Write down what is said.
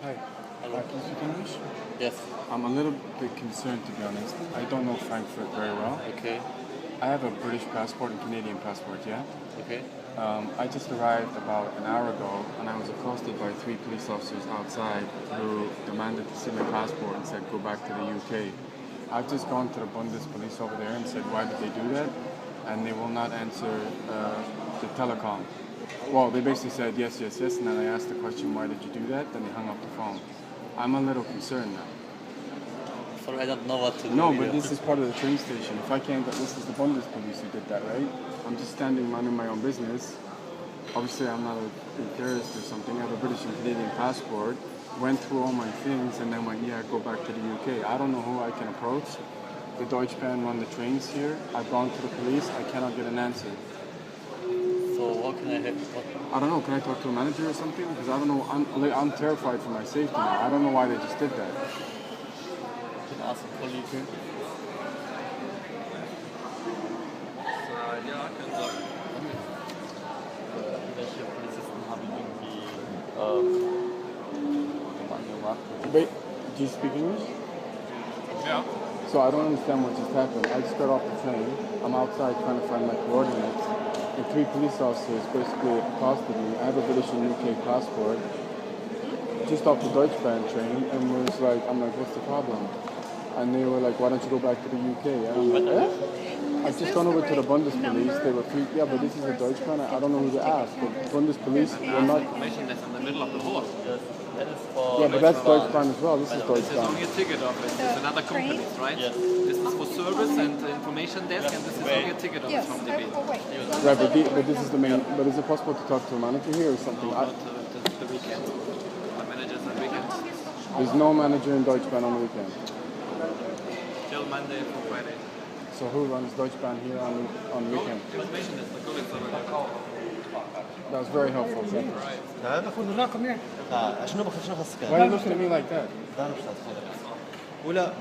Hi. Hello. Can you speak English? Yes. I'm a little bit concerned, to be honest. I don't know Frankfurt very well. Okay. I have a British passport and Canadian passport, yeah? Okay. I just arrived about an hour ago, and I was accosted by 3 police officers outside who demanded to see my passport and said, go back to the UK. I've just gone to the Bundes police over there and said, why did they do that? And they will not answer the telecom. Well, they basically said, yes, yes, yes, and then I asked the question, why did you do that? Then they hung up the phone. I'm a little concerned now. Sorry, I don't know what to do. No, either. but this is part of the train station. If I can't get, this is the Bundes police who did that, right? I'm just standing minding my own business. Obviously, I'm not a terrorist or something. I have a British and Canadian passport. Went through all my things and then went, yeah, go back to the UK. I don't know who I can approach. The Deutsche Bahn run the trains here. I've gone to the police. I cannot get an answer. So what can I help? I don't know. Can I talk to a manager or something? Because I don't know. I'm terrified for my safety now. I don't know why they just did that. You can ask a colleague. Welche Polizisten haben irgendwie gemacht? Wait, do you speak English? Yeah. So I don't understand what just happened. I just got off the train. I'm outside trying to find my coordinates. And 3 police officers basically accosted me. I have a British and UK passport. Just off the Deutsche Bahn train. And was like, I'm like, what's the problem? And they were like, why don't you go back to the UK? And I'm like, eh? I've just gone over to the Bundes police. They were free. Yeah, but this is a Deutsche Bahn. I don't know who to ask. But Bundes police will not. Information that's in the middle of the board. Yes. That is for Yeah, but that's Deutsche Bahn as well. This is This Deutsche is Bahn. only a ticket office. It's another company, right? Yes. This is for service and information desk, and this is only a ticket office Yes, from the oh, B. wait. Right, but this is the main. But is it possible to talk to a manager here or something? No, not the weekend. The managers on weekends. There's no manager in Deutsche Bahn on the weekend. Till Monday for Friday. So who runs Deutsche Bahn here on the weekend? Information desk, the colleagues over there. That was very helpful. Thank you. تعال ناخذ الرقم يعني شنو بخ شنو خصك Why are you looking at me like that? دار مش ولا